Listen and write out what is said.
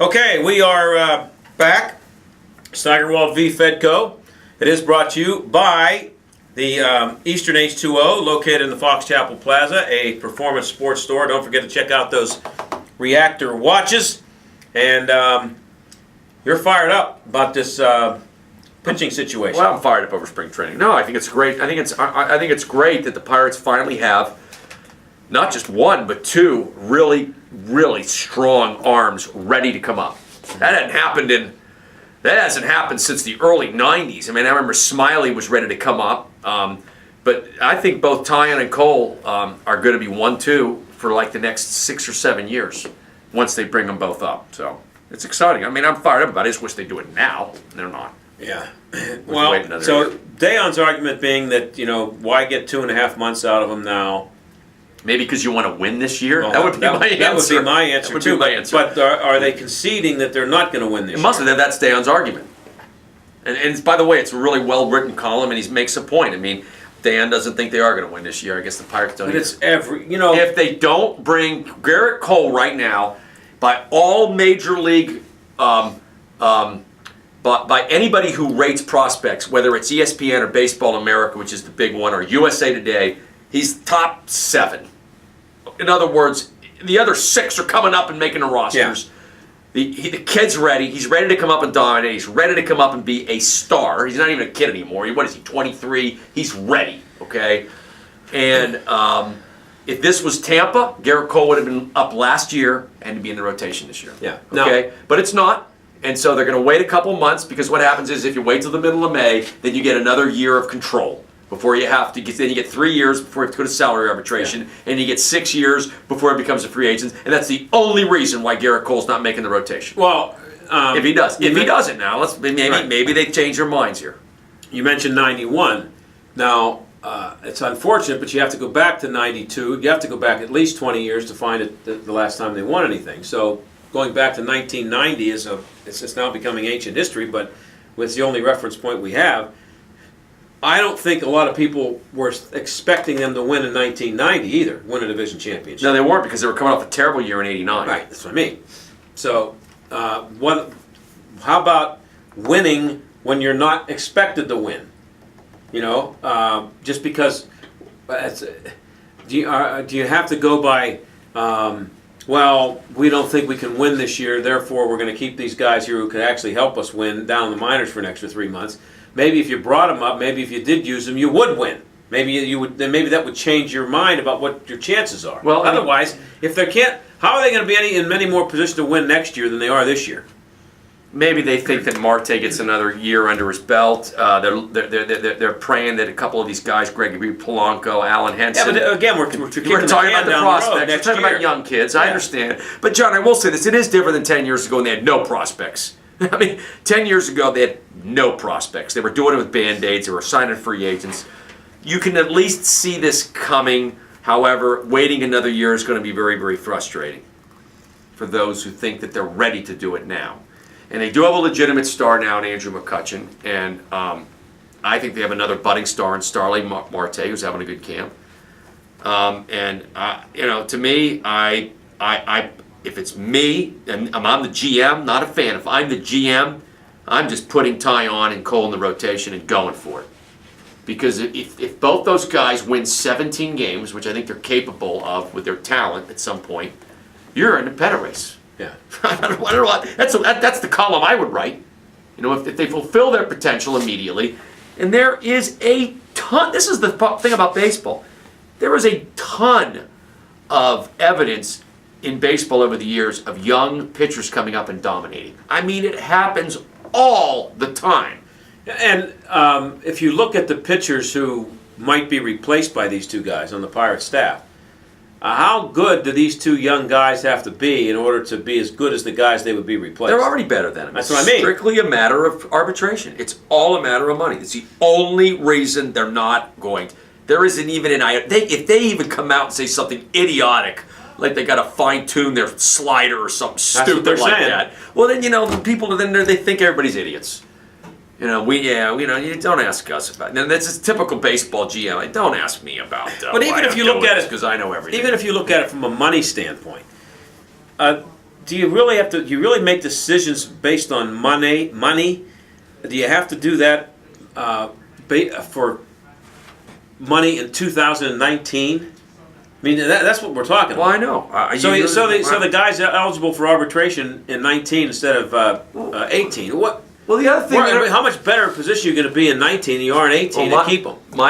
Okay, we are back. Steigerwald v. Fedko. It is brought to you by the Eastern H2O, located in the Fox Chapel Plaza, a performance sports store. Don't forget to check out those Reactor watches. And you're fired up about this pitching situation. Well, I'm fired up over spring training. No, I think it's great. I think it's great that the Pirates finally have not just one, but two really strong arms ready to come up. That hasn't happened since the early 90s. I mean, I remember Smiley was ready to come up. But I think both Taillon and Cole are going to be 1-2 for like the next 6 or 7 years once they bring them both up. So it's exciting. I mean, I'm fired up about it. I just wish they'd do it now. They're not. Yeah. Well, so Taillon's argument being that, why get 2.5 months out of them now? Maybe because you want to win this year? Well, that would be my answer. That would be my answer, too. But are they conceding that they're not going to win this year? It must have. That's Taillon's argument. And by the way, it's a really well-written column, and he makes a point. I mean, Taillon doesn't think they are going to win this year. I guess the Pirates don't. But either. It's if they don't bring Garrett Cole right now, by all major league, but by anybody who rates prospects, whether it's ESPN or Baseball America, which is the big one, or USA Today, he's top 7. In other words, the other 6 are coming up and making the rosters. Yeah. The kid's ready. He's ready to come up and dominate. He's ready to come up and be a star. He's not even a kid anymore. What is he, 23? He's ready, okay? And if this was Tampa, Garrett Cole would have been up last year and to be in the rotation this year. Yeah. Okay? But it's not. And so they're going to wait a couple months, because what happens is if you wait till the middle of May, then you get another year of control. Before you have to, then you get 3 years before you have to go to salary arbitration, and you get 6 years before he becomes a free agent, and that's the only reason why Garrett Cole's not making the rotation. Well, if he doesn't now, maybe they change their minds here. You mentioned 91. Now it's unfortunate, but you have to go back to 92. You have to go back at least 20 years to find it the last time they won anything. So going back to 1990 it's now becoming ancient history, but it's the only reference point we have. I don't think a lot of people were expecting them to win in 1990 either, win a division championship. No, they weren't, because they were coming off a terrible year in '89. Right, that's what I mean. So, how about winning when you're not expected to win? Just because. Do you have to go by? Well, we don't think we can win this year, therefore we're going to keep these guys here who could actually help us win down in the minors for an extra 3 months. Maybe if you brought them up, maybe if you did use them, you would win. Maybe you would. Then maybe that would change your mind about what your chances are. Well, otherwise, if they can't, how are they going to be in many more positions to win next year than they are this year? Maybe they think that Marte gets another year under his belt. They're praying that a couple of these guys, Gregory Polanco, Alan Henson. Yeah, but again, we're talking about the prospects. We're talking about young kids. I understand. But John, I will say this: it is different than 10 years ago when they had no prospects. I mean, 10 years ago, they had no prospects. They were doing it with Band-Aids. They were signing free agents. You can at least see this coming. However, waiting another year is going to be very frustrating for those who think that they're ready to do it now. And they do have a legitimate star now in Andrew McCutchen. And I think they have another budding star in Starling Marte, who's having a good camp. To me, if it's me, and I'm the GM, not a fan, if I'm the GM, I'm just putting Taillon and Cole in the rotation and going for it. Because if both those guys win 17 games, which I think they're capable of with their talent at some point, you're in the pennant race. Yeah. That's the column I would write. If they fulfill their potential immediately. And there is a ton, this is the thing about baseball, there is a ton of evidence in baseball over the years of young pitchers coming up and dominating. I mean, it happens all the time. And if you look at the pitchers who might be replaced by these two guys on the Pirates staff, how good do these two young guys have to be in order to be as good as the guys they would be replaced? They're already better than them. That's what I mean. It's strictly a matter of arbitration. It's all a matter of money. It's the only reason they're not going to. There isn't even if they even come out and say something idiotic, like they got to fine-tune their slider or something stupid like that. Well, then, the people they think everybody's idiots. You don't ask us about it. And that's a typical baseball GM. Like, don't ask me about but even if you look at it, because I know everything. Even if you look at it from a money standpoint, do do you really have to? Do you really make decisions based on money? Do you have to do that for money in 2019? I mean, that's what we're talking Well, about. I know. So the guy's eligible for arbitration in 19 instead of 18. What? Well, the other thing. How much better position are you going to be in 19 than you are in 18 to keep him?